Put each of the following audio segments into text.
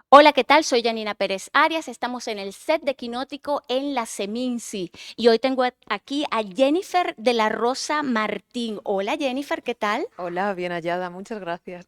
Hola, ¿qué tal? Soy Janina Pérez Arias. Estamos en el set de Quinótico en la Seminci y hoy tengo aquí a Jennifer de la Rosa Martín. Hola Jennifer, ¿qué tal? Hola, bien hallada, muchas gracias.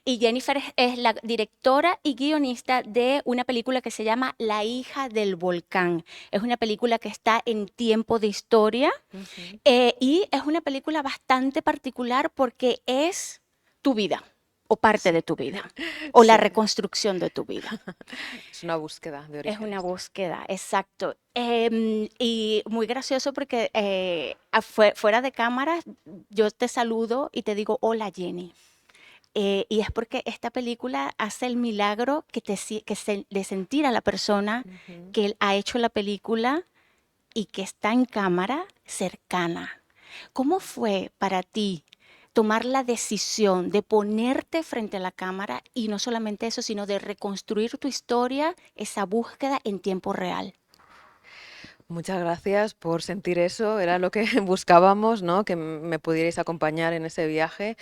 Y Jennifer es la directora y guionista de una película que se llama La hija del volcán. Es una película que está en tiempo de historia Ujú. y es una película bastante particular porque es tu vida o parte Sí, de tu vida o la sí, reconstrucción de tu vida. es una búsqueda de Es una orígenes. búsqueda, exacto. Y muy gracioso porque fuera de cámara yo te saludo y te digo, hola Jenny. Y es porque esta película hace el milagro de sentir a la persona Ujú. que ha hecho la película y que está en cámara cercana. ¿Cómo fue para ti tomar la decisión de ponerte frente a la cámara y no solamente eso, sino de reconstruir tu historia, esa búsqueda en tiempo real? Muchas gracias por sentir eso, era lo que buscábamos, ¿no? Que me pudierais acompañar en ese viaje.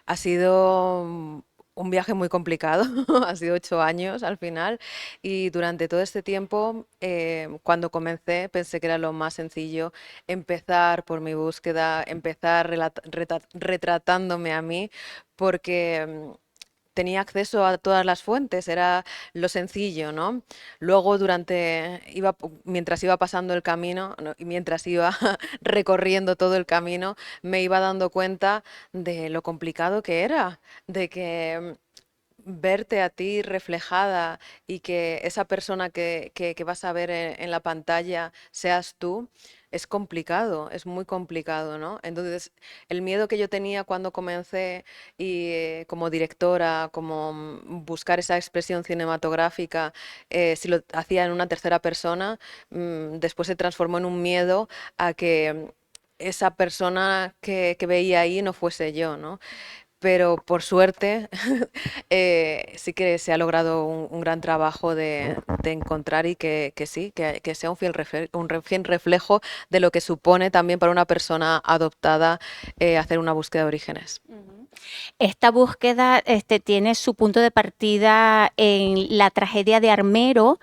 Ha sido un viaje muy complicado, ha sido 8 años al final y durante todo este tiempo, cuando comencé, pensé que era lo más sencillo empezar por mi búsqueda, empezar retratándome a mí, porque tenía acceso a todas las fuentes, era lo sencillo, ¿no? Luego mientras iba pasando el camino, ¿no? Y mientras iba recorriendo todo el camino, me iba dando cuenta de lo complicado que era, de que verte a ti reflejada y que esa persona que vas a ver en la pantalla seas tú, es complicado, es muy complicado, ¿no? Entonces, el miedo que yo tenía cuando comencé y como directora, como buscar esa expresión cinematográfica, si lo hacía en una tercera persona, después se transformó en un miedo a que esa persona que veía ahí no fuese yo, ¿no? Pero por suerte sí que se ha logrado un gran trabajo de encontrar y que sí, que sea fiel reflejo de lo que supone también para una persona adoptada hacer una búsqueda de orígenes. Ujú. Esta búsqueda tiene su punto de partida en la tragedia de Armero.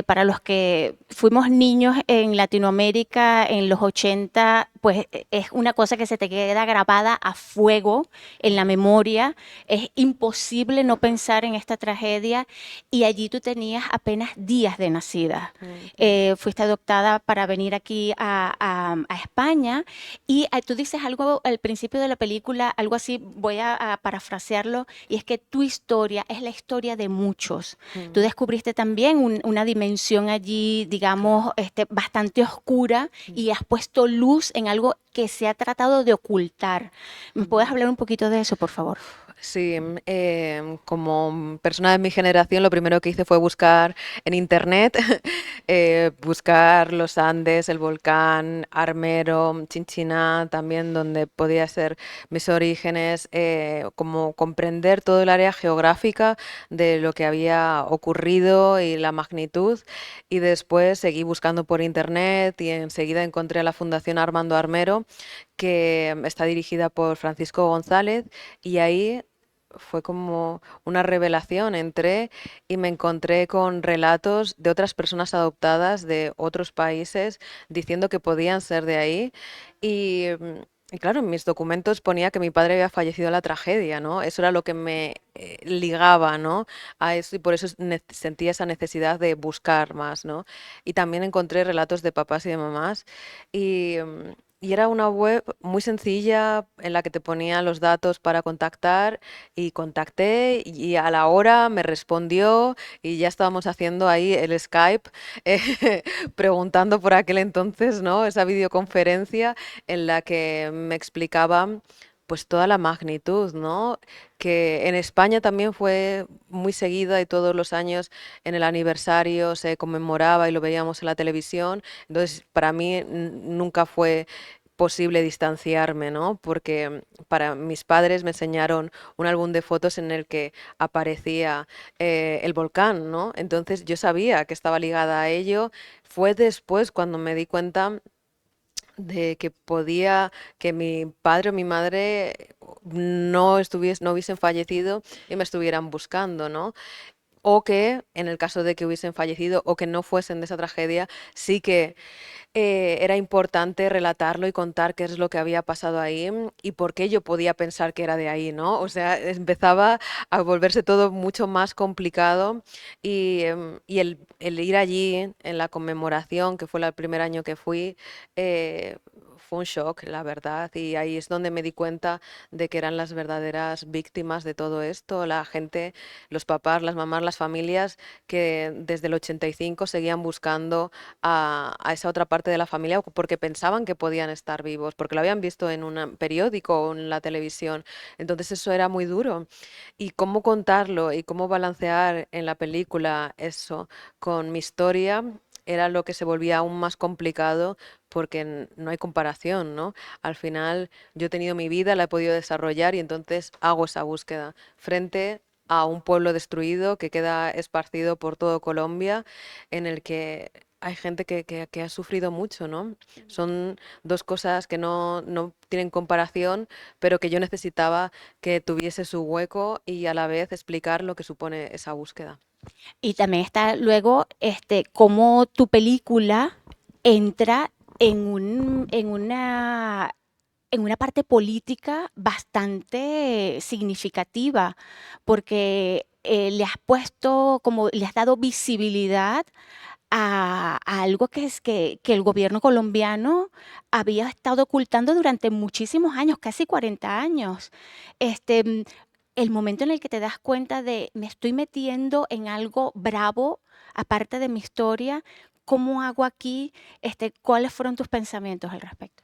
Para los que fuimos niños en Latinoamérica en los 80, pues es una cosa que se te queda grabada a fuego en la memoria. Es imposible no pensar en esta tragedia y allí tú tenías apenas días de nacida. Ujú. Fuiste adoptada para venir aquí a España y tú dices algo al principio de la película, algo así, voy a parafrasearlo, y es que tu historia es la historia de muchos. Tú Mm. descubriste también una dimensión allí, Claro. digamos, bastante oscura Mm. y has puesto luz en algo que se ha tratado de ocultar. ¿Me puedes Ujú. hablar un poquito de eso, por favor? Sí, como persona de mi generación, lo primero que hice fue buscar en internet, buscar los Andes, el volcán, Armero, Chinchiná, también donde podía ser mis orígenes, como comprender todo el área geográfica de lo que había ocurrido y la magnitud. Y después seguí buscando por internet y enseguida encontré a la Fundación Armando Armero, que está dirigida por Francisco González, y ahí fue como una revelación. Entré y me encontré con relatos de otras personas adoptadas de otros países diciendo que podían ser de ahí. Y, y claro, en mis documentos ponía que mi padre había fallecido en la tragedia, ¿no? Eso era lo que me ligaba, ¿no? A eso, y por eso sentía esa necesidad de buscar más, ¿no? Y también encontré relatos de papás y de mamás. Y era una web muy sencilla en la que te ponía los datos para contactar, y contacté y a la hora me respondió y ya estábamos haciendo ahí el Skype, preguntando por aquel entonces, ¿no? Esa videoconferencia en la que me explicaba pues toda la magnitud, ¿no? Que en España también fue muy seguida y todos los años en el aniversario se conmemoraba y lo veíamos en la televisión. Entonces, para mí nunca fue posible distanciarme, ¿no? Porque para mis padres me enseñaron un álbum de fotos en el que aparecía el volcán, ¿no? Entonces yo sabía que estaba ligada a ello. Fue después cuando me di cuenta de que podía, que mi padre o mi madre no hubiesen fallecido y me estuvieran buscando, ¿no? o que en el caso de que hubiesen fallecido o que no fuesen de esa tragedia, sí que era importante relatarlo y contar qué es lo que había pasado ahí y por qué yo podía pensar que era de ahí, ¿no? O sea, empezaba a volverse todo mucho más complicado y el ir allí en la conmemoración, que fue el primer año que fui, fue un shock, la verdad, y ahí es donde me di cuenta de que eran las verdaderas víctimas de todo esto, la gente, los papás, las mamás, las familias que desde el 85 seguían buscando a esa otra parte de la familia porque pensaban que podían estar vivos, porque lo habían visto en un periódico o en la televisión. Entonces eso era muy duro. Y cómo contarlo y cómo balancear en la película eso con mi historia era lo que se volvía aún más complicado porque no hay comparación, ¿no? Al final yo he tenido mi vida, la he podido desarrollar y entonces hago esa búsqueda frente a un pueblo destruido que queda esparcido por todo Colombia, en el que hay gente que ha sufrido mucho, ¿no? Son dos cosas que no tienen comparación, pero que yo necesitaba que tuviese su hueco y a la vez explicar lo que supone esa búsqueda. Y también está luego cómo tu película entra en una parte política bastante significativa, porque le has puesto, como le has dado visibilidad a algo que el gobierno colombiano había estado ocultando durante muchísimos años, casi 40 años. Este, mm, el momento en el que te das cuenta de me estoy metiendo en algo bravo, aparte de mi historia, ¿cómo hago aquí? ¿Cuáles fueron tus pensamientos al respecto?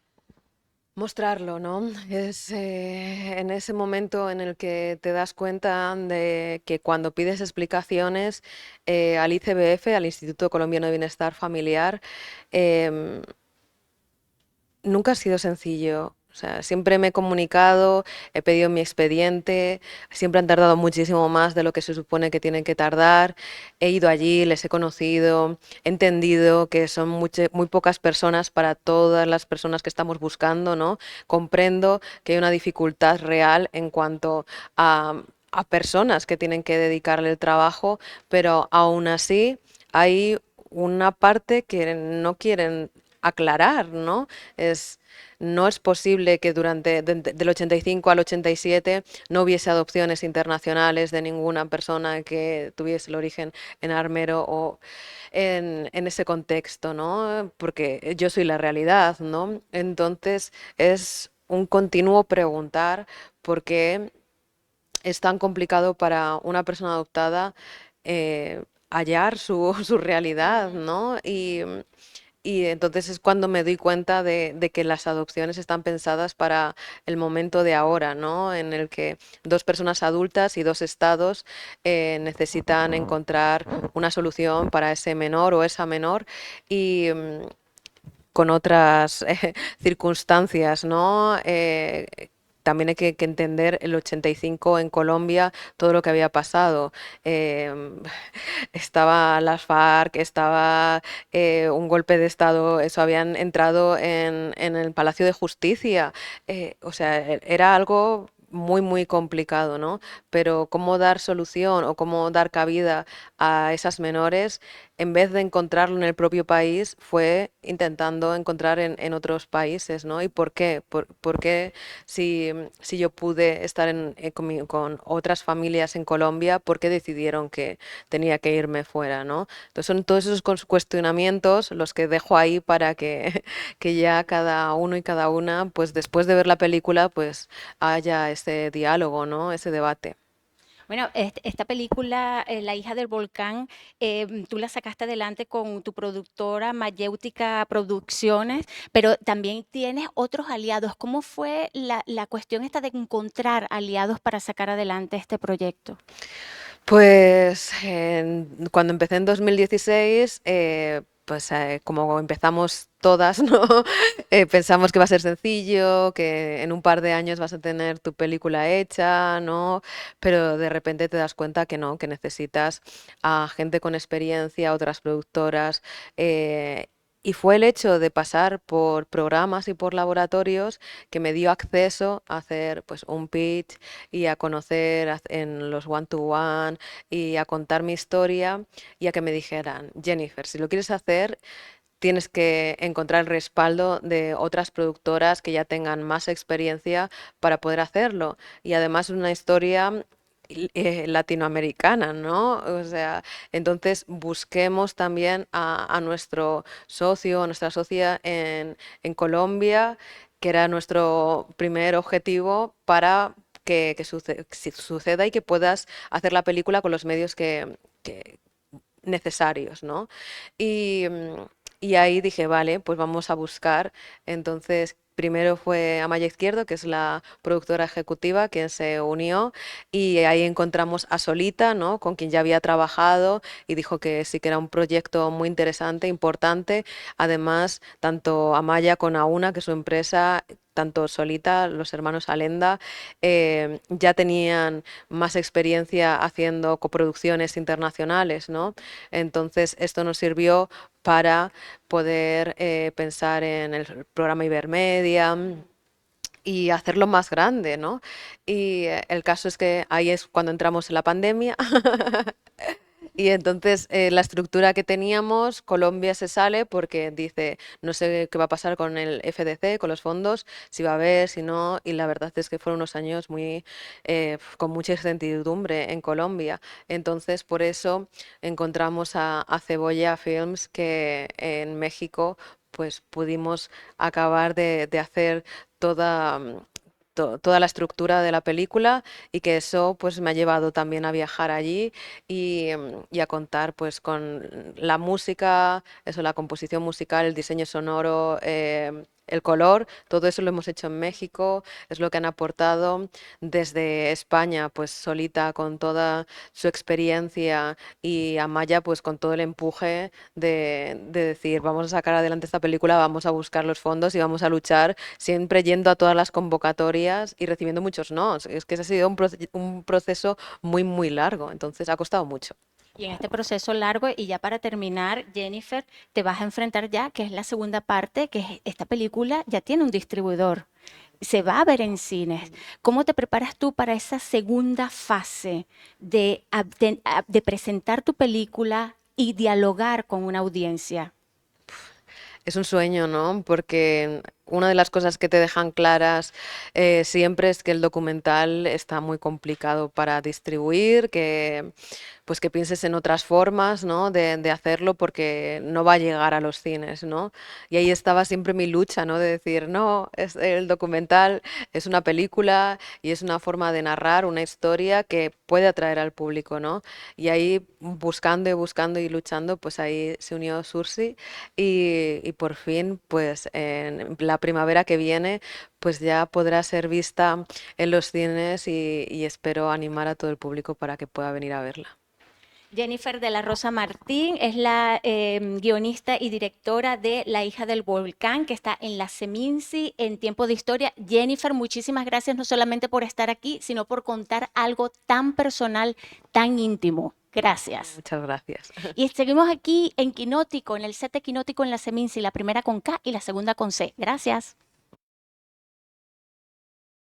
Mostrarlo, ¿no? Es en ese momento en el que te das cuenta de que cuando pides explicaciones al ICBF, al Instituto Colombiano de Bienestar Familiar, em, nunca ha sido sencillo. O sea, siempre me he comunicado, he pedido mi expediente, siempre han tardado muchísimo más de lo que se supone que tienen que tardar. He ido allí, les he conocido, he entendido que son muy pocas personas para todas las personas que estamos buscando, ¿no? Comprendo que hay una dificultad real en cuanto a personas que tienen que dedicarle el trabajo, pero aún así hay una parte que no quieren aclarar, ¿no? Es, no es posible que del 85 al 87 no hubiese adopciones internacionales de ninguna persona que tuviese el origen en Armero o en ese contexto, ¿no? Porque yo soy la realidad, ¿no? Entonces es un continuo preguntar por qué es tan complicado para una persona adoptada hallar su realidad, ¿no? Y entonces es cuando me doy cuenta de que las adopciones están pensadas para el momento de ahora, ¿no? En el que dos personas adultas y dos estados necesitan encontrar una solución para ese menor o esa menor y con otras circunstancias, ¿no? También hay que entender el 85 en Colombia, todo lo que había pasado. Em, estaba las FARC, estaba un golpe de Estado, eso habían entrado en el Palacio de Justicia. O sea, era algo muy complicado, ¿no? Pero cómo dar solución o cómo dar cabida a esas menores, en vez de encontrarlo en el propio país, fue intentando encontrar en otros países, ¿no? ¿Y por qué? ¿Por qué si yo pude estar con otras familias en Colombia, por qué decidieron que tenía que irme fuera, ¿no? Entonces son todos esos cuestionamientos los que dejo ahí para que, que ya cada uno y cada una, pues después de ver la película, pues haya ese diálogo, ¿no? Ese debate. Bueno, esta película, La hija del volcán, tú la sacaste adelante con tu productora Mayéutica Producciones, pero también tienes otros aliados. ¿Cómo fue la cuestión esta de encontrar aliados para sacar adelante este proyecto? Pues cuando empecé en 2016, pues como empezamos todas, ¿no? Pensamos que va a ser sencillo, que en un par de años vas a tener tu película hecha, ¿no? Pero de repente te das cuenta que no, que necesitas a gente con experiencia, otras productoras. Y fue el hecho de pasar por programas y por laboratorios que me dio acceso a hacer pues un pitch y a conocer en los one-to-one y a contar mi historia y a que me dijeran, Jennifer, si lo quieres hacer, tienes que encontrar el respaldo de otras productoras que ya tengan más experiencia para poder hacerlo. Y además es una historia latinoamericana, ¿no? O sea, entonces busquemos también a nuestro socio, a nuestra socia en Colombia, que era nuestro primer objetivo para que suceda y que puedas hacer la película con los medios que necesarios, ¿no? Y, y ahí dije, vale, pues vamos a buscar. Entonces, primero fue Amaya Izquierdo, que es la productora ejecutiva, quien se unió, y ahí encontramos a Solita, ¿no? Con quien ya había trabajado y dijo que sí que era un proyecto muy interesante, importante. Además, tanto Amaya con Auna, que es su empresa, tanto Solita, los hermanos Alenda, ya tenían más experiencia haciendo coproducciones internacionales, ¿no? Entonces, esto nos sirvió para poder pensar en el programa Ibermedia y hacerlo más grande, ¿no? Y el caso es que ahí es cuando entramos en la pandemia. Y entonces la estructura que teníamos, Colombia se sale porque dice, no sé qué va a pasar con el FDC, con los fondos, si va a haber, si no, y la verdad es que fueron unos años muy con mucha incertidumbre en Colombia. Entonces por eso encontramos a Cebolla Films que en México pues pudimos acabar de hacer toda toda la estructura de la película y que eso pues me ha llevado también a viajar allí y a contar pues con la música, eso, la composición musical, el diseño sonoro, el color, todo eso lo hemos hecho en México, es lo que han aportado desde España, pues Solita con toda su experiencia y Amaya pues con todo el empuje de decir vamos a sacar adelante esta película, vamos a buscar los fondos y vamos a luchar siempre yendo a todas las convocatorias y recibiendo muchos no. Es que ese ha sido un proceso muy, muy largo, entonces ha costado mucho. Y en este proceso largo, y ya para terminar, Jennifer, te vas a enfrentar ya, que es la segunda parte, que es esta película ya tiene un distribuidor. Se va a ver en cines. ¿Cómo te preparas tú para esa segunda fase de presentar tu película y dialogar con una audiencia? Es un sueño, ¿no? Porque una de las cosas que te dejan claras siempre es que el documental está muy complicado para distribuir, que pues que pienses en otras formas, ¿no? De hacerlo porque no va a llegar a los cines, ¿no? Y ahí estaba siempre mi lucha, ¿no? De decir, no, el documental es una película y es una forma de narrar una historia que puede atraer al público, ¿no? Y ahí buscando y buscando y luchando, pues ahí se unió Sursi y por fin, pues en la primavera que viene, pues ya podrá ser vista en los cines y espero animar a todo el público para que pueda venir a verla. Jennifer de la Rosa Martín es la guionista y directora de La hija del volcán, que está en la Seminci en Tiempo de Historia. Jennifer, muchísimas gracias no solamente por estar aquí, sino por contar algo tan personal, tan íntimo. Gracias. Muchas gracias. Y seguimos aquí en Quinótico, en el set de Quinótico en la Seminci, la primera con K y la segunda con C. Gracias.